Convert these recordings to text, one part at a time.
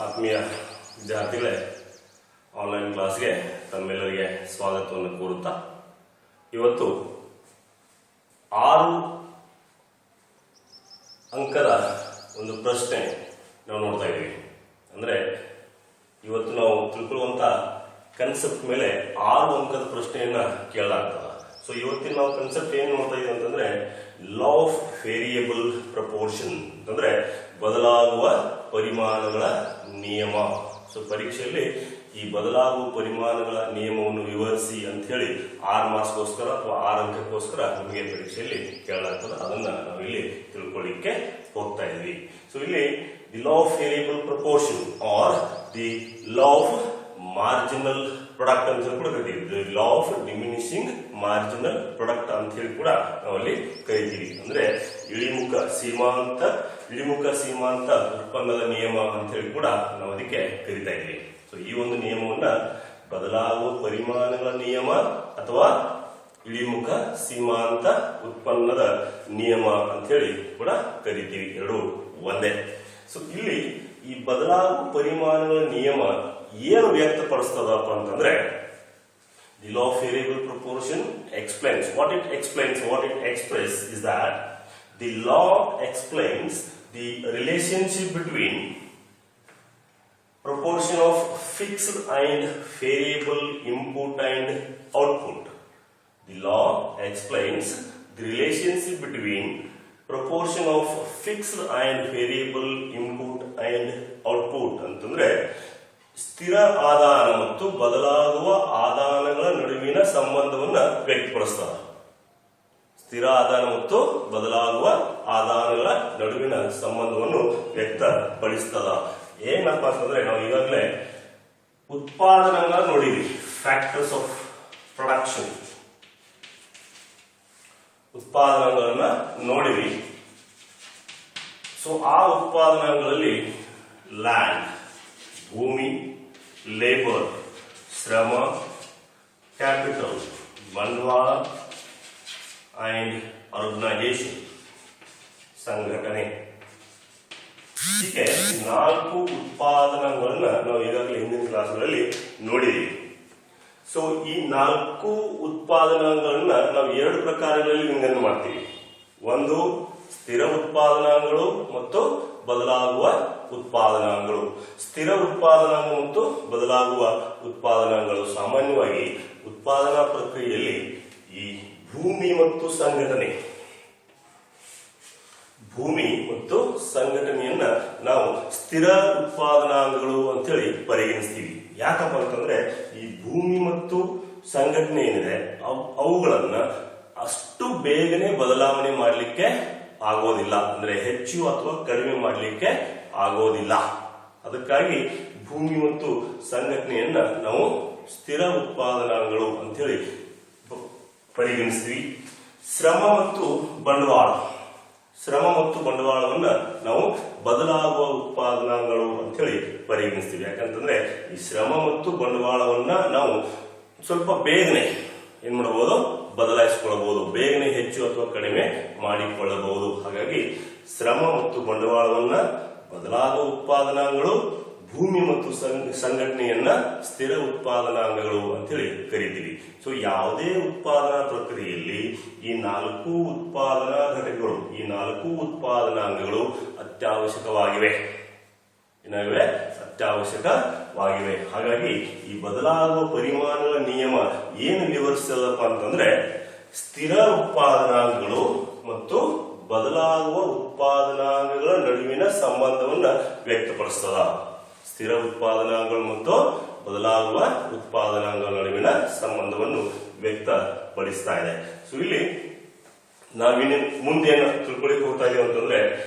ಆತ್ಮೀಯ ವಿದ್ಯಾರ್ಥಿಗಳೇ, ಆನ್ಲೈನ್ ಕ್ಲಾಸ್ಗೆ ತಮ್ಮೆಲ್ಲರಿಗೆ ಸ್ವಾಗತವನ್ನು ಕೋರುತ್ತಾ ಇವತ್ತು 6 ಅಂಕದ ಒಂದು ಪ್ರಶ್ನೆ ನಾವು ನೋಡ್ತಾ ಇದ್ದೀವಿ. ಅಂದರೆ ಇವತ್ತು ನಾವು ತಿಳ್ಕೊಳ್ಳುವಂತ ಕನ್ಸೆಪ್ಟ್ ಮೇಲೆ 6 ಅಂಕದ ಪ್ರಶ್ನೆಯನ್ನ ಕೇಳಲಾಗ್ತದ. ಸೊ ಇವತ್ತಿನ ನಾವು ಕನ್ಸೆಪ್ಟ್ ಏನ್ ನೋಡ್ತಾ ಇದೀವಿ ಅಂತಂದ್ರೆ ಲಾ ಆಫ್ ವೇರಿಯಬಲ್ ಪ್ರಪೋರ್ಷನ್, ಅಂತಂದ್ರೆ ಬದಲಾಗುವ ಪರಿಮಾಣಗಳ ನಿಯಮ. ಸೊ ಪರೀಕ್ಷೆಯಲ್ಲಿ ಈ ಬದಲಾಗುವ ಪರಿಮಾಣಗಳ ನಿಯಮವನ್ನು ವಿವರಿಸಿ ಅಂತ ಹೇಳಿ 6 ಮಾರ್ಕ್ಸ್ಗೋಸ್ಕರ ಅಥವಾ 6 ಅಂಕಕ್ಕೋಸ್ಕರ ನಮಗೆ ಪರೀಕ್ಷೆಯಲ್ಲಿ ಕೇಳಲಾಗ್ತದೆ. ಅದನ್ನ ನಾವು ಇಲ್ಲಿ ತಿಳ್ಕೊಳ್ಳಿಕ್ಕೆ ಹೋಗ್ತಾ ಇದ್ವಿ. ಸೊ ಇಲ್ಲಿ the law of variable proportion R the law of marginal product ಅಂತ ಹೇಳಿ ಕೂಡ ಕರಿತೀವಿ. The law of diminishing marginal product ಅಂತ ಹೇಳಿ ಕೂಡ ನಾವಲ್ಲಿ ಕರಿತೀವಿ. ಅಂದ್ರೆ ಇಳಿಮುಖ ಸೀಮಾಂತ ಉತ್ಪನ್ನದ ನಿಯಮ ಅಂತ ಹೇಳಿ ಕೂಡ ನಾವು ಅದಕ್ಕೆ ಕರಿತಾ ಇದ್ವಿ. ಸೊ ಈ ಒಂದು ನಿಯಮವನ್ನ ಬದಲಾಗುವ ಪರಿಮಾಣಗಳ ನಿಯಮ ಅಥವಾ ಇಳಿಮುಖ ಸೀಮಾಂತ ಉತ್ಪನ್ನದ ನಿಯಮ ಅಂತ ಹೇಳಿ ಕೂಡ ಕರಿತೀವಿ. ಎರಡು ಒಂದೇ. ಸೊ ಇಲ್ಲಿ ಈ ಬದಲಾಗುವ ಪರಿಮಾಣಗಳ ನಿಯಮ ಏನು ವ್ಯಕ್ತಪಡಿಸ್ತದಪ್ಪ ಅಂತಂದ್ರೆ the law of variable proportion explains what it expresses is that the law explains the relationship between proportion of fixed and variable input and output. The law explains the relationship between proportion of fixed and variable input and output. ಅಂತಂದ್ರೆ ಸ್ಥಿರ ಆದಾನ ಮತ್ತು ಬದಲಾಗುವ ಆದಾನಗಳ ನಡುವಿನ ಸಂಬಂಧವನ್ನ ವ್ಯಕ್ತಪಡಿಸ್ತಾರೆ. ಸ್ಥಿರ ಆದಾನ ಮತ್ತು ಬದಲಾಗುವ ಆದಾನಗಳ ನಡುವಿನ ಸಂಬಂಧವನ್ನು ವ್ಯಕ್ತಪಡಿಸ್ತದ. ಏನಪ್ಪ ಅಂತಂದ್ರೆ ನಾವು ಈಗಾಗಲೇ ಉತ್ಪಾದನಾಂಗ ನೋಡಿದ್ವಿ, ಫ್ಯಾಕ್ಟರ್ಸ್ ಆಫ್ ಪ್ರೊಡಕ್ಷನ್, ಉತ್ಪಾದನಾಂಗಗಳನ್ನ ನೋಡಿದ್ವಿ. ಸೊ ಆ ಉತ್ಪಾದನಾಂಗಗಳಲ್ಲಿ ಲ್ಯಾಂಡ್, ಭೂಮಿ, ಲೇಬರ್, ಶ್ರಮ, ಕ್ಯಾಪಿಟಲ್, ಬಂಡವಾಳ ಅಂಡ್ ಆರ್ಗನೈಸೇಷನ್, ಸಂಘಟನೆ, ಹೀಗೆ 4 ಉತ್ಪಾದನಾಂಗಗಳನ್ನ ನಾವು ಈಗಾಗಲೇ ಹಿಂದಿನ ಕ್ಲಾಸ್ಗಳಲ್ಲಿ ನೋಡಿದೀವಿ. ಸೊ ಈ 4 ಉತ್ಪಾದನಾಂಗಗಳನ್ನ ನಾವು 2 ಪ್ರಕಾರಗಳಲ್ಲಿ ವಿಂಗಡಣೆ ಮಾಡ್ತೀವಿ. ಒಂದು ಸ್ಥಿರ ಉತ್ಪಾದನಾಂಗಗಳು ಮತ್ತು ಬದಲಾಗುವ ಉತ್ಪಾದನಾಂಗಗಳು. ಸ್ಥಿರ ಉತ್ಪಾದನಾಂಗ ಮತ್ತು ಬದಲಾಗುವ ಉತ್ಪಾದನಾಂಗಗಳು ಸಾಮಾನ್ಯವಾಗಿ ಉತ್ಪಾದನಾ ಪ್ರಕ್ರಿಯೆಯಲ್ಲಿ ಈ ಭೂಮಿ ಮತ್ತು ಸಂಘಟನೆಯನ್ನ ನಾವು ಸ್ಥಿರ ಉತ್ಪಾದನಾಂಗಗಳು ಅಂತೇಳಿ ಪರಿಗಣಿಸ್ತೀವಿ. ಯಾಕಪ್ಪ ಅಂತಂದ್ರೆ ಈ ಭೂಮಿ ಮತ್ತು ಸಂಘಟನೆ ಏನಿದೆ ಅವುಗಳನ್ನ ಅಷ್ಟು ಬೇಗನೆ ಬದಲಾವಣೆ ಮಾಡಲಿಕ್ಕೆ ಆಗೋದಿಲ್ಲ, ಅಂದ್ರೆ ಹೆಚ್ಚು ಅಥವಾ ಕಡಿಮೆ ಮಾಡಲಿಕ್ಕೆ ಆಗೋದಿಲ್ಲ. ಅದಕ್ಕಾಗಿ ಭೂಮಿ ಮತ್ತು ಸಂಘಟನೆಯನ್ನ ನಾವು ಸ್ಥಿರ ಉತ್ಪಾದನಾಂಗಗಳು ಅಂತೇಳಿ ಪರಿಗಣಿಸ್ತೀವಿ. ಶ್ರಮ ಮತ್ತು ಬಂಡವಾಳವನ್ನ ನಾವು ಬದಲಾಗುವ ಉತ್ಪಾದನಾಂಗಗಳು ಅಂತೇಳಿ ಪರಿಗಣಿಸ್ತೀವಿ. ಯಾಕಂತಂದ್ರೆ ಈ ಶ್ರಮ ಮತ್ತು ಬಂಡವಾಳವನ್ನ ನಾವು ಸ್ವಲ್ಪ ಬೇಗನೆ ಏನ್ ಮಾಡಬಹುದು, ಬದಲಾಯಿಸಿಕೊಳ್ಳಬಹುದು, ಬೇಗನೆ ಹೆಚ್ಚು ಅಥವಾ ಕಡಿಮೆ ಮಾಡಿಕೊಳ್ಳಬಹುದು. ಹಾಗಾಗಿ ಶ್ರಮ ಮತ್ತು ಬಂಡವಾಳವನ್ನ ಬದಲಾಗುವ ಉತ್ಪಾದನಾಂಗಗಳು, ಭೂಮಿ ಮತ್ತು ಸಂಘಟನೆಯನ್ನ ಸ್ಥಿರ ಉತ್ಪಾದನಾಂಗಗಳು ಅಂತೇಳಿ ಕರಿತೀವಿ. ಸೊ ಯಾವುದೇ ಉತ್ಪಾದನಾ ಪ್ರಕ್ರಿಯೆಯಲ್ಲಿ ಈ 4 ಉತ್ಪಾದನಾ ಘಟಕಗಳು, ಈ 4 ಉತ್ಪಾದನಾಂಗಗಳು ಅತ್ಯವಶ್ಯಕವಾಗಿವೆ. ಹಾಗಾಗಿ ಈ ಬದಲಾಗುವ ಪರಿಮಾಣಗಳ ನಿಯಮ ಏನು ವಿವರಿಸದಪ್ಪ ಅಂತಂದ್ರೆ ಸ್ಥಿರ ಉತ್ಪಾದನಾಂಗಗಳು ಮತ್ತು ಬದಲಾಗುವ ಉತ್ಪಾದನಾಂಗಗಳ ನಡುವಿನ ಸಂಬಂಧವನ್ನ ವ್ಯಕ್ತಪಡಿಸ್ತದ. ಸ್ಥಿರ ಉತ್ಪಾದನಾಂಗಗಳು ಮತ್ತು ಬದಲಾಗುವ ಉತ್ಪಾದನಾಂಗಗಳ ನಡುವಿನ ಸಂಬಂಧವನ್ನು ವ್ಯಕ್ತಪಡಿಸ್ತಾ ಇದೆ. ಸೊ ಇಲ್ಲಿ ನಾವಿನ್ನು ಮುಂದೇನು ತಿಳ್ಕೊಳ್ಳಿಕ್ಕೆ ಹೋಗ್ತಾ ಇದೀವಿ ಅಂತಂದ್ರೆ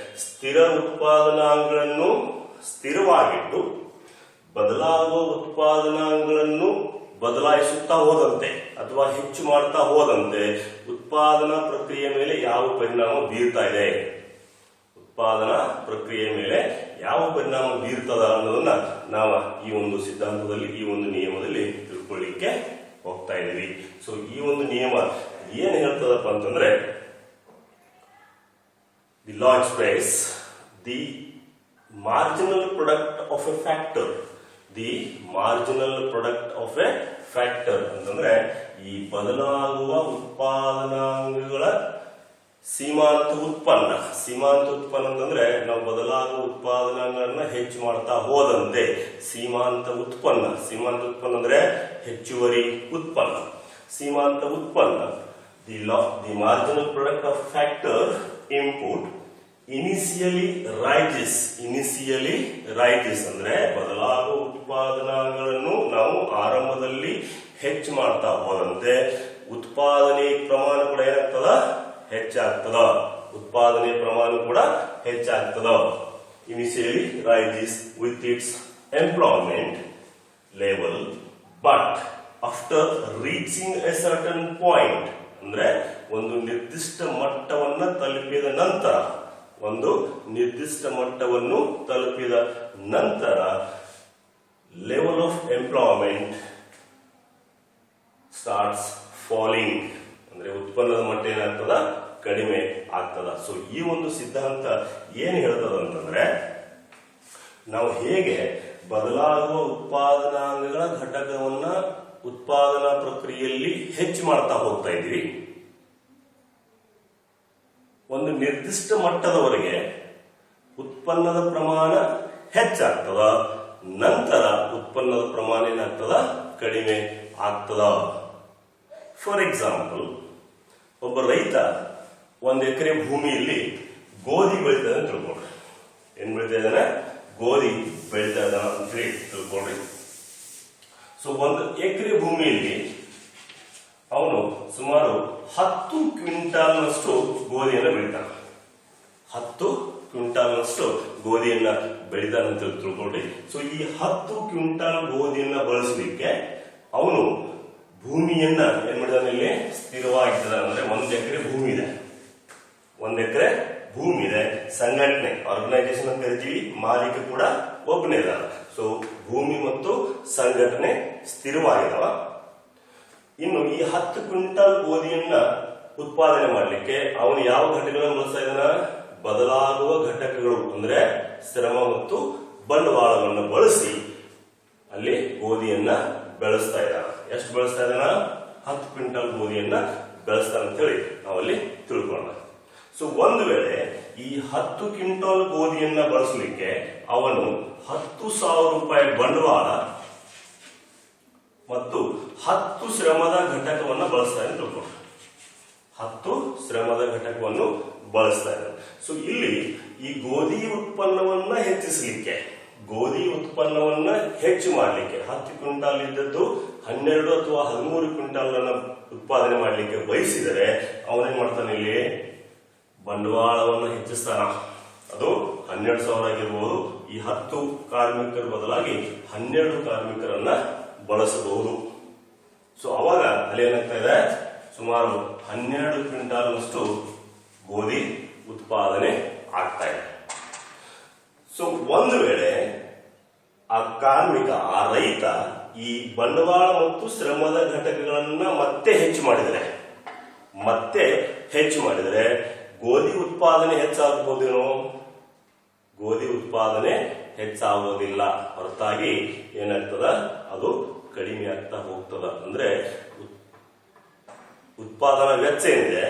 ಸ್ಥಿರ ಉತ್ಪಾದನಾಂಗಗಳನ್ನು ಸ್ಥಿರವಾಗಿಟ್ಟು ಬದಲಾಗುವ ಉತ್ಪಾದನಾಂಗಗಳನ್ನು ಬದಲಾಯಿಸುತ್ತಾ ಹೋದಂತೆ ಅಥವಾ ಹೆಚ್ಚು ಮಾಡ್ತಾ ಹೋದಂತೆ ಉತ್ಪಾದನಾ ಪ್ರಕ್ರಿಯೆ ಮೇಲೆ ಯಾವ ಪರಿಣಾಮ ಬೀರ್ತಾ ಇದೆ, ಉತ್ಪಾದನಾ ಪ್ರಕ್ರಿಯೆ ಮೇಲೆ ಯಾವ ಪರಿಣಾಮ ಬೀರ್ತದ ಅನ್ನೋದನ್ನ ನಾವು ಈ ಒಂದು ಸಿದ್ಧಾಂತದಲ್ಲಿ, ಈ ಒಂದು ನಿಯಮದಲ್ಲಿ ತಿಳ್ಕೊಳ್ಳಿಕ್ಕೆ ಹೋಗ್ತಾ ಇದೀವಿ. ಸೊ ಈ ಒಂದು ನಿಯಮ ಏನ್ ಹೇಳ್ತದಪ್ಪ ಅಂತಂದ್ರೆ the law express the marginal product of A factor. The marginal product of A factor ಅಂತಂದ್ರೆ ಈ ಬದಲಾಗುವ ಉತ್ಪಾದನಾಂಗಗಳ ಸೀಮಾಂತ ಉತ್ಪನ್ನ. ಸೀಮಾಂತ ಉತ್ಪನ್ನ ಅಂತಂದ್ರೆ ನಾವು ಬದಲಾಗುವ ಉತ್ಪಾದನಾಂಗಗಳನ್ನ ಹೆಚ್ಚು ಮಾಡ್ತಾ ಹೋದಂತೆ ಸೀಮಾಂತ ಉತ್ಪನ್ನ. ಸೀಮಾಂತ ಉತ್ಪನ್ನ ಅಂದ್ರೆ ಹೆಚ್ಚುವರಿ ಉತ್ಪನ್ನ. ಸೀಮಾಂತ ಉತ್ಪನ್ನ the marginal product of factor input initially rises ಅಂದ್ರೆ ಬದಲಾಗುವ ಉತ್ಪಾದನಾಂಗಗಳನ್ನು ನಾವು ಆರಂಭದಲ್ಲಿ ಹೆಚ್ಚು ಮಾಡ್ತಾ ಹೋದಂತೆ ಉತ್ಪಾದನೆ ಪ್ರಮಾಣ ಕೂಡ ಏನಾಗ್ತದ, ಹೆಚ್ಚಾಗ್ತದ. ಉತ್ಪಾದನೆ ಪ್ರಮಾಣ ಕೂಡ ಹೆಚ್ಚಾಗ್ತದ. Initially rises with its employment level but after reaching a certain point ಅಂದ್ರೆ ಒಂದು ನಿರ್ದಿಷ್ಟ ಮಟ್ಟವನ್ನ ತಲುಪಿದ ನಂತರ, ಒಂದು ನಿರ್ದಿಷ್ಟ ಮಟ್ಟವನ್ನು ತಲುಪಿದ ನಂತರ level of employment starts falling ಅಂದ್ರೆ ಉತ್ಪನ್ನದ ಮಟ್ಟ ಏನಾಗ್ತದ, ಕಡಿಮೆ ಆಗ್ತದ. ಸೊ ಈ ಒಂದು ಸಿದ್ಧಾಂತ ಏನ್ ಹೇಳ್ತದ ಅಂತಂದ್ರೆ ನಾವು ಹೇಗೆ ಬದಲಾಗುವ ಉತ್ಪಾದನಾಂಗಗಳ ಘಟಕವನ್ನ ಉತ್ಪಾದನಾ ಪ್ರಕ್ರಿಯೆಯಲ್ಲಿ ಹೆಚ್ಚು ಮಾಡ್ತಾ ಹೋಗ್ತಾ ಇದ್ದೀವಿ. ಒಂದು ನಿರ್ದಿಷ್ಟ ಮಟ್ಟದವರೆಗೆ ಉತ್ಪನ್ನದ ಪ್ರಮಾಣ ಹೆಚ್ಚಾಗ್ತದ, ನಂತರ ಉತ್ಪನ್ನದ ಪ್ರಮಾಣ ಏನಾಗ್ತದ, ಕಡಿಮೆ ಆಗ್ತದ. ಫಾರ್ ಎಕ್ಸಾಂಪಲ್, ಒಬ್ಬ ರೈತ 1 ಎಕರೆ ಭೂಮಿಯಲ್ಲಿ ಗೋಧಿ ಬೆಳೀತದೆ ಅಂತ ತಿಳ್ಕೊಳ್ರಿ. ಏನ್ ಬೆಳೀತಾ ಇದ್ದಾನೆ, ಗೋಧಿ ಬೆಳೀತಾ ಇದ್ದಾನ ಅಂತ ಹೇಳಿ ತಿಳ್ಕೊಳ್ರಿ. ಸೊ 1 ಎಕರೆ ಭೂಮಿಯಲ್ಲಿ ಅವನು ಸುಮಾರು 10 ಕ್ವಿಂಟಾಲ್ನಷ್ಟು ಗೋಧಿಯನ್ನು ಬೆಳಿತಾನೆ. 10 ಕ್ವಿಂಟಾಲ್ನಷ್ಟು ಗೋಧಿಯನ್ನ ಬೆಳಿತಾನಂತ ತಿಳ್ಕೊಳ್ರಿ. ಸೊ ಈ 10 ಕ್ವಿಂಟಾಲ್ ಗೋಧಿಯನ್ನ ಬಳಸಲಿಕ್ಕೆ ಅವನು ಭೂಮಿಯನ್ನ ಏನ್ ಮಾಡಿದಾನೆ, ಇಲ್ಲಿ ಸ್ಥಿರವಾಗಿದ್ದಾನೆ. ಅಂದ್ರೆ 1 ಎಕರೆ ಭೂಮಿ ಇದೆ, 1 ಎಕರೆ ಭೂಮಿ ಇದೆ. ಸಂಘಟನೆ, ಆರ್ಗನೈಸೇಷನ್ ಅಂತ ಕರಿತೀವಿ, ಮಾಲೀಕ ಕೂಡ ಒಬ್ಬನೇ ಇದ್ದಾನೆ. ಸೊ ಭೂಮಿ ಮತ್ತು ಸಂಘಟನೆ ಸ್ಥಿರವಾಗಿದಾವ. ಇನ್ನು ಈ 10 ಕ್ವಿಂಟಲ್ ಗೋಧಿಯನ್ನ ಉತ್ಪಾದನೆ ಮಾಡಲಿಕ್ಕೆ ಅವನು ಯಾವ ಘಟಕಗಳನ್ನು ಬಳಸ್ತಾ ಇದ್ದಾನ, ಬದಲಾಗುವ ಘಟಕಗಳು ಅಂದ್ರೆ ಶ್ರಮ ಮತ್ತು ಬಂಡವಾಳವನ್ನು ಬಳಸಿ ಅಲ್ಲಿ ಗೋಧಿಯನ್ನ ಬೆಳೆಸ್ತಾ ಇದ್ದಾನ. ಎಷ್ಟು ಬೆಳೆಸ್ತಾ ಇದ್ದಾನ, 10 ಕ್ವಿಂಟಲ್ ಗೋಧಿಯನ್ನ ಬೆಳೆಸ್ತಾನ ಅಂತ ಹೇಳಿ ನಾವಲ್ಲಿ ತಿಳ್ಕೊಳ್ಳೋಣ. ಸೊ ಒಂದು ವೇಳೆ ಈ 10 ಕ್ವಿಂಟಲ್ ಗೋಧಿಯನ್ನ ಬಳಸಲಿಕ್ಕೆ ಅವನು 10,000 ರೂಪಾಯಿ ಬಂಡವಾಳ ಮತ್ತು 10 ಶ್ರಮದ ಘಟಕವನ್ನ ಬಳಸ್ತಾ ಇದ್ದಾನೆ ತಿಳ್ಕೊಂಡು, 10 ಶ್ರಮದ ಘಟಕವನ್ನು ಬಳಸ್ತಾ ಇದ್ದಾನೆ. ಸೊ ಇಲ್ಲಿ ಈ ಗೋಧಿ ಉತ್ಪನ್ನವನ್ನ ಹೆಚ್ಚಿಸಲಿಕ್ಕೆ, ಗೋಧಿ ಉತ್ಪನ್ನವನ್ನ ಹೆಚ್ಚು ಮಾಡಲಿಕ್ಕೆ 10 ಕ್ವಿಂಟಾಲ್ ಇದ್ದದ್ದು 12 ಅಥವಾ 13 ಕ್ವಿಂಟಾಲ್ ಉತ್ಪಾದನೆ ಮಾಡಲಿಕ್ಕೆ ಬಯಸಿದರೆ ಅವನೇನ್ ಮಾಡ್ತಾನೆ, ಇಲ್ಲಿ ಬಂಡವಾಳವನ್ನು ಹೆಚ್ಚಿಸ್ತಾನ. ಅದು 12,000 ಆಗಿರ್ಬೋದು. ಈ 10 ಕಾರ್ಮಿಕರ ಬದಲಾಗಿ 12 ಕಾರ್ಮಿಕರನ್ನ ಬಳಸಬಹುದು. ಸೊ ಅವಾಗ ಅಲ್ಲಿ ಏನಾಗ್ತಾ ಇದೆ, ಸುಮಾರು 12 ಕ್ವಿಂಟಾಲ್ನಷ್ಟು ಗೋಧಿ ಉತ್ಪಾದನೆ ಆಗ್ತಾ ಇದೆ. ಸೊ ಒಂದು ವೇಳೆ ಆ ಕಾರ್ಮಿಕ, ಆ ರೈತ ಈ ಬಂಡವಾಳ ಮತ್ತು ಶ್ರಮದ ಘಟಕಗಳನ್ನ ಮತ್ತೆ ಹೆಚ್ಚು ಮಾಡಿದರೆ ಗೋಧಿ ಉತ್ಪಾದನೆ ಹೆಚ್ಚಾಗಬಹುದೇನೋ, ಗೋಧಿ ಉತ್ಪಾದನೆ ಹೆಚ್ಚಾಗೋದಿಲ್ಲ. ಹೊರತಾಗಿ ಏನಾಗ್ತದ, ಅದು ಕಡಿಮೆ ಆಗ್ತಾ ಹೋಗ್ತದ. ಅಂದ್ರೆ ಉತ್ಪಾದನಾ ವೆಚ್ಚ ಏನಿದೆ,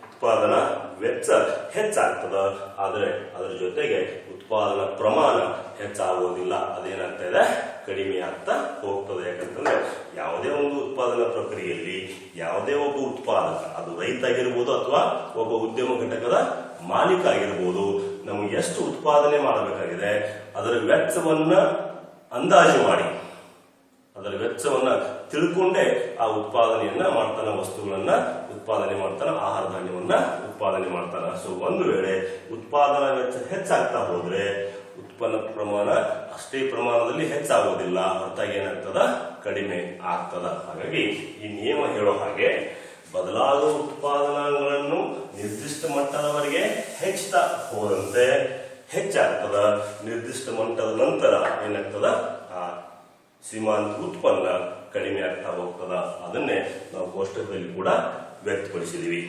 ಉತ್ಪಾದನಾ ವೆಚ್ಚ ಹೆಚ್ಚಾಗ್ತದ, ಆದರೆ ಅದರ ಜೊತೆಗೆ ಉತ್ಪಾದನಾ ಪ್ರಮಾಣ ಹೆಚ್ಚಾಗೋದಿಲ್ಲ. ಅದೇನಾಗ್ತಾ ಇದೆ, ಕಡಿಮೆ ಆಗ್ತಾ ಹೋಗ್ತದೆ. ಯಾಕಂತಂದ್ರೆ ಯಾವುದೇ ಒಂದು ಉತ್ಪಾದನಾ ಪ್ರಕ್ರಿಯೆಯಲ್ಲಿ ಯಾವುದೇ ಒಬ್ಬ ಉತ್ಪಾದಕ, ಅದು ರೈತ ಆಗಿರ್ಬೋದು ಅಥವಾ ಒಬ್ಬ ಉದ್ಯಮ ಘಟಕದ ಮಾಲೀಕ ಆಗಿರ್ಬೋದು, ನಮಗೆ ಎಷ್ಟು ಉತ್ಪಾದನೆ ಮಾಡಬೇಕಾಗಿದೆ ಅದರ ವೆಚ್ಚವನ್ನ ಅಂದಾಜು ಮಾಡಿ, ಅದರ ವೆಚ್ಚವನ್ನ ತಿಳ್ಕೊಂಡೇ ಆ ಉತ್ಪಾದನೆಯನ್ನ ಮಾಡ್ತಾನ, ವಸ್ತುಗಳನ್ನ ಉತ್ಪಾದನೆ ಮಾಡ್ತಾನ, ಆಹಾರ ಧಾನ್ಯವನ್ನ ಉತ್ಪಾದನೆ ಮಾಡ್ತಾನ. ಸೊ ಒಂದು ವೇಳೆ ಉತ್ಪಾದನಾ ವೆಚ್ಚ ಹೆಚ್ಚಾಗ್ತಾ ಹೋದ್ರೆ ಉತ್ಪನ್ನ ಪ್ರಮಾಣ ಅಷ್ಟೇ ಪ್ರಮಾಣದಲ್ಲಿ ಹೆಚ್ಚಾಗೋದಿಲ್ಲ, ಹೊರತಾಗಿ ಏನಾಗ್ತದ, ಕಡಿಮೆ ಆಗ್ತದ. ಹಾಗಾಗಿ ಈ ನಿಯಮ ಹೇಳೋ ಹಾಗೆ ಬದಲಾಗುವ ಉತ್ಪಾದನಾಂಗಗಳನ್ನು ನಿರ್ದಿಷ್ಟ ಮಟ್ಟದವರೆಗೆ ಹೆಚ್ಚುತ್ತಾ ಹೋದಂತೆ ಹೆಚ್ಚಾಗ್ತದ. ನಿರ್ದಿಷ್ಟ ಮಟ್ಟದ ನಂತರ ಏನಾಗ್ತದ, ಆ ಸೀಮಾಂತ ಉತ್ಪನ್ನ ಕಡಿಮೆ ಆಗ್ತಾ ಹೋಗ್ತದ. ಅದನ್ನೇ ನಾವು ಕೋಷ್ಟಕದಲ್ಲಿ ಕೂಡ ವ್ಯಕ್ತಪಡಿಸಿದೀವಿ.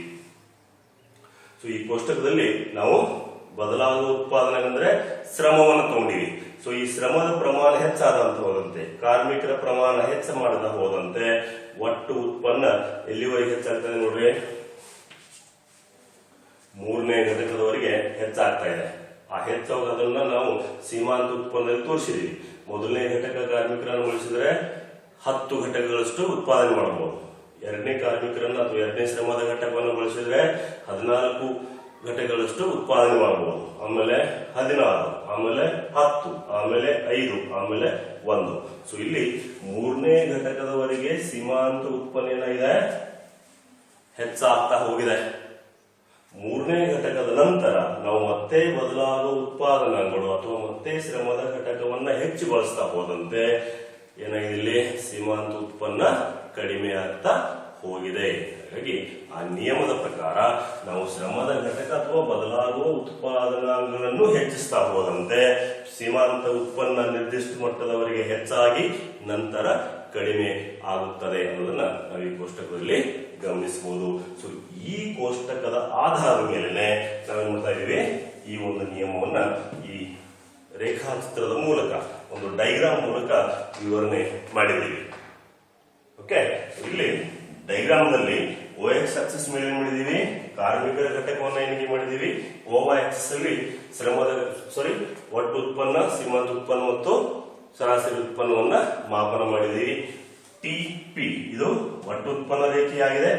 ಸೊ ಈ ಕೋಷ್ಟಕದಲ್ಲಿ ನಾವು ಬದಲಾಗುವ ಉತ್ಪಾದನೆ ಅಂದ್ರೆ ಶ್ರಮವನ್ನು ತಗೊಂಡಿವಿ. ಸೊ ಈ ಶ್ರಮದ ಪ್ರಮಾಣ ಹೆಚ್ಚಾದಂತ ಹೋದಂತೆ, ಕಾರ್ಮಿಕರ ಪ್ರಮಾಣ ಹೆಚ್ಚು ಮಾಡದ ಹೋದಂತೆ ಒಟ್ಟು ಉತ್ಪನ್ನ ಎಲ್ಲಿವರೆಗೆ ಹೆಚ್ಚಾಗ್ತದೆ ನೋಡ್ರಿ, 3ನೇ ಘಟಕದವರೆಗೆ ಹೆಚ್ಚಾಗ್ತಾ ಇದೆ. ಆ ಹೆಚ್ಚಾಗೋದನ್ನ ನಾವು ಸೀಮಾಂತ ಉತ್ಪನ್ನದಲ್ಲಿ ತೋರಿಸಿದೀವಿ. ಮೊದಲನೇ ಘಟಕ ಕಾರ್ಮಿಕರನ್ನು ಬಳಸಿದ್ರೆ 10 ಘಟಕಗಳಷ್ಟು ಉತ್ಪಾದನೆ ಮಾಡಬಹುದು. ಎರಡನೇ ಕಾರ್ಮಿಕರನ್ನ ಅಥವಾ ಎರಡನೇ ಶ್ರಮದ ಘಟಕವನ್ನು ಬಳಸಿದ್ರೆ 14 ಘಟಕಗಳಷ್ಟು ಉತ್ಪಾದನೆ ಮಾಡಬಹುದು. ಆಮೇಲೆ 16, ಆಮೇಲೆ 10, ಆಮೇಲೆ 5, ಆಮೇಲೆ 1. ಸೊ ಇಲ್ಲಿ 3ನೇ ಘಟಕದವರೆಗೆ ಸೀಮಾಂತ ಉತ್ಪನ್ನ ಏನಾಗಿದೆ, ಹೆಚ್ಚಾಗ್ತಾ ಹೋಗಿದೆ. 3ನೇ ಘಟಕದ ನಂತರ ನಾವು ಮತ್ತೆ ಬದಲಾಗುವ ಉತ್ಪಾದನಾಂಗಗಳು ಅಥವಾ ಮತ್ತೆ ಶ್ರಮದ ಘಟಕವನ್ನ ಹೆಚ್ಚು ಬಳಸ್ತಾ ಹೋದಂತೆ ಏನಾಗಿದೆ, ಇಲ್ಲಿ ಸೀಮಾಂತ ಉತ್ಪನ್ನ ಕಡಿಮೆ ಆಗ್ತಾ ಹೋಗಿದೆ. ಹಾಗಾಗಿ ಆ ನಿಯಮದ ಪ್ರಕಾರ ನಾವು ಶ್ರಮದ ಘಟಕ ಅಥವಾ ಬದಲಾಗುವ ಉತ್ಪಾದನಾಂಗಗಳನ್ನು ಹೆಚ್ಚಿಸ್ತಾ ಹೋದಂತೆ ಸೀಮಾಂತ ಉತ್ಪನ್ನ ನಿರ್ದಿಷ್ಟ ಮಟ್ಟದವರೆಗೆ ಹೆಚ್ಚಾಗಿ ನಂತರ ಕಡಿಮೆ ಆಗುತ್ತದೆ ಅನ್ನೋದನ್ನ ನಾವು ಈ ಕೋಷ್ಟಕದಲ್ಲಿ ಗಮನಿಸಬಹುದು. ಸೊ ಈ ಕೋಷ್ಟಕದ ಆಧಾರದ ಮೇಲೆ ನಾವೇನ್ ಮಾಡ್ತಾ ಇದೀವಿ, ಈ ಒಂದು ನಿಯಮವನ್ನ ಈ ರೇಖಾಚಿತ್ರದ ಮೂಲಕ, ಒಂದು ಡೈಗ್ರಾಮ್ ಮೂಲಕ ವಿವರಣೆ ಮಾಡಿದ್ದೀವಿ. ಓಕೆ, ಇಲ್ಲಿ ಡೈಗ್ರಾಮ್ ನಲ್ಲಿ OX ಆಕ್ಸಿಸ್ ಮೇಲೆ ಏನ್ ಮಾಡಿದೀವಿ, ಕಾರ್ಮಿಕರ ಘಟಕವನ್ನ ಎಣಿಕೆ ಮಾಡಿದೀವಿ. OY ಆಕ್ಸಿಸ್ ಅಲ್ಲಿ ಒಟ್ಟು ಉತ್ಪನ್ನ, ಸೀಮಾಂತ ಉತ್ಪನ್ನ ಮತ್ತು ಸರಾಸರಿ ಉತ್ಪನ್ನವನ್ನ ಮಾಪನ ಮಾಡಿದೀವಿ. TP ಇದು ಒಟ್ಟು ಉತ್ಪನ್ನ ರೇಖೆಯಾಗಿದೆ.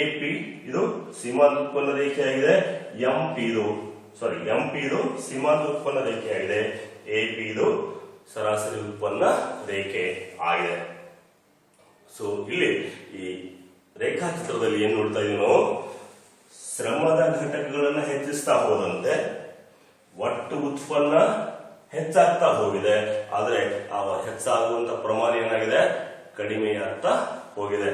AP ಇದು ಸೀಮಾಂತ ಉತ್ಪನ್ನ ರೇಖೆಯಾಗಿದೆ. MP ಇದು ಸೀಮಾಂತ ಉತ್ಪನ್ನ ರೇಖೆಯಾಗಿದೆ. AP ಇದು ಸರಾಸರಿ ಉತ್ಪನ್ನ ರೇಖೆ ಆಗಿದೆ. ಸೊ ಇಲ್ಲಿ ಈ ರೇಖಾಚಿತ್ರದಲ್ಲಿ ಏನ್ ನೋಡ್ತಾ ಇದೀವಿ ನಾವು, ಶ್ರಮದ ಘಟಕಗಳನ್ನ ಹೆಚ್ಚಿಸ್ತಾ ಹೋದಂತೆ ಒಟ್ಟು ಉತ್ಪನ್ನ ಹೆಚ್ಚಾಗ್ತಾ ಹೋಗಿದೆ. ಆದ್ರೆ ಆ ಹೆಚ್ಚಾಗುವಂತ ಪ್ರಮಾಣ ಏನಾಗಿದೆ, ಕಡಿಮೆ ಆಗ್ತಾ ಹೋಗಿದೆ.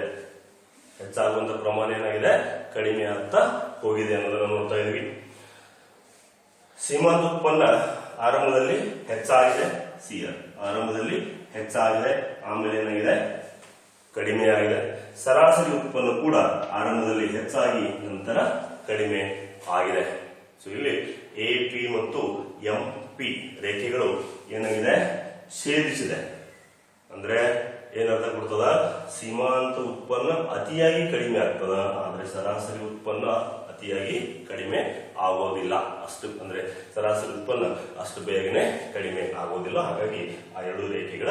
ಹೆಚ್ಚಾಗುವಂತ ಪ್ರಮಾಣ ಏನಾಗಿದೆ, ಕಡಿಮೆ ಆಗ್ತಾ ಹೋಗಿದೆ ಅನ್ನೋದನ್ನ ನೋಡ್ತಾ ಇದೀವಿ. ಸೀಮಾಂತ ಉತ್ಪನ್ನ ಆರಂಭದಲ್ಲಿ ಹೆಚ್ಚಾಗಿದೆ, ಆರಂಭದಲ್ಲಿ ಹೆಚ್ಚಾಗಿದೆ, ಆಮೇಲೆ ಏನಾಗಿದೆ, ಕಡಿಮೆ ಆಗಿದೆ. ಸರಾಸರಿ ಉತ್ಪನ್ನ ಕೂಡ ಆರಂಭದಲ್ಲಿ ಹೆಚ್ಚಾಗಿ ನಂತರ ಕಡಿಮೆ ಆಗಿದೆ. ಸೊ ಇಲ್ಲಿ AP ಮತ್ತು MP ರೇಖೆಗಳು ಏನಾಗಿದೆ, ಛೇದಿಸಿದೆ. ಅಂದ್ರೆ ಏನರ್ಥ ಕೊಡ್ತದ, ಸೀಮಾಂತ ಉತ್ಪನ್ನ ಅತಿಯಾಗಿ ಕಡಿಮೆ ಆಗ್ತದ, ಆದ್ರೆ ಸರಾಸರಿ ಉತ್ಪನ್ನ ಅತಿಯಾಗಿ ಕಡಿಮೆ ಆಗೋದಿಲ್ಲ. ಅಷ್ಟು ಅಂದ್ರೆ ಸರಾಸರಿ ಉತ್ಪನ್ನ ಅಷ್ಟು ಬೇಗನೆ ಕಡಿಮೆ ಆಗೋದಿಲ್ಲ. ಹಾಗಾಗಿ ಆ ಎರಡು ರೇಖೆಗಳ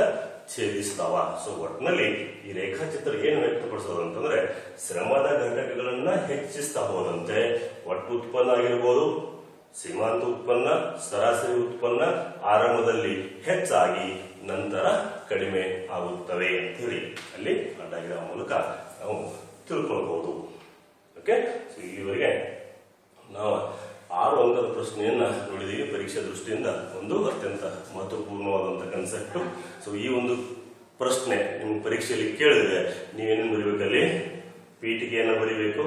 ಛೇದಿಸ್ತಾವ. ಸೊ ಒಟ್ಟಿನಲ್ಲಿ ಈ ರೇಖಾಚಿತ್ರ ಏನು ವ್ಯಕ್ತಪಡಿಸೋದು ಅಂತಂದ್ರೆ, ಶ್ರಮದ ಘಟಕಗಳನ್ನ ಹೆಚ್ಚಿಸ್ತಾ ಹೋದಂತೆ ಒಟ್ಟು ಉತ್ಪನ್ನ ಆಗಿರ್ಬೋದು, ಸೀಮಾಂತ ಉತ್ಪನ್ನ, ಸರಾಸರಿ ಉತ್ಪನ್ನ ಆರಂಭದಲ್ಲಿ ಹೆಚ್ಚಾಗಿ ನಂತರ ಕಡಿಮೆ ಆಗುತ್ತವೆ ಅಂತ ಹೇಳಿ ಅಲ್ಲಿ ಡಯಾಗ್ರಾಮ್ ಮೂಲಕ ನಾವು ತಿಳ್ಕೊಳ್ಬಹುದು. ಓಕೆ, ಸೊ ಇಲ್ಲಿವರೆಗೆ ನಾವು 6 ಅಂಕದ ಪ್ರಶ್ನೆಯನ್ನ ನೋಡಿದೀವಿ. ಪರೀಕ್ಷಾ ದೃಷ್ಟಿಯಿಂದ ಒಂದು ಅತ್ಯಂತ ಮಹತ್ವಪೂರ್ಣವಾದಂತ ಕನ್ಸೆಪ್ಟ್. ಸೊ ಈ ಒಂದು ಪ್ರಶ್ನೆ ನಿಮ್ಮ ಪರೀಕ್ಷೆಯಲ್ಲಿ ಕೇಳಿದ್ರೆ ನೀವೇನೇನು ಬರೀಬೇಕಲ್ಲಿ, ಪೀಠಿಕೆಯನ್ನ ಬರೀಬೇಕು,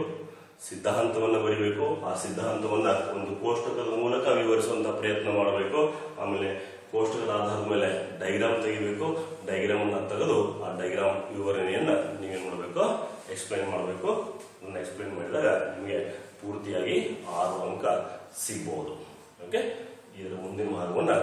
ಸಿದ್ಧಾಂತವನ್ನ ಬರೀಬೇಕು. ಆ ಸಿದ್ಧಾಂತವನ್ನ ಒಂದು ಕೋಷ್ಟಕದ ಮೂಲಕ ವಿವರಿಸುವಂತ ಪ್ರಯತ್ನ ಮಾಡಬೇಕು. ಆಮೇಲೆ ಕೋಷ್ಟಕದ ಆಧಾರದ ಮೇಲೆ ಡೈಗ್ರಾಮ್ ತೆಗಿಬೇಕು. ಡೈಗ್ರಾಮ್ ಅನ್ನ ತೆಗೆದು ಆ ಡೈಗ್ರಾಮ್ ವಿವರಣೆಯನ್ನ ನೀವೇನ್ ಮಾಡಬೇಕು, ಎಕ್ಸ್ಪ್ಲೈನ್ ಮಾಡಬೇಕು. ಅದನ್ನ ಎಕ್ಸ್ಪ್ಲೈನ್ ಮಾಡಿದಾಗ ನಿಮಗೆ ಪೂರ್ತಿಯಾಗಿ 6 ಅಂಕ ಸಿಗಬಹುದು. ಓಕೆ, ಇದರ ಮುಂದಿನ ಭಾಗವನ್ನ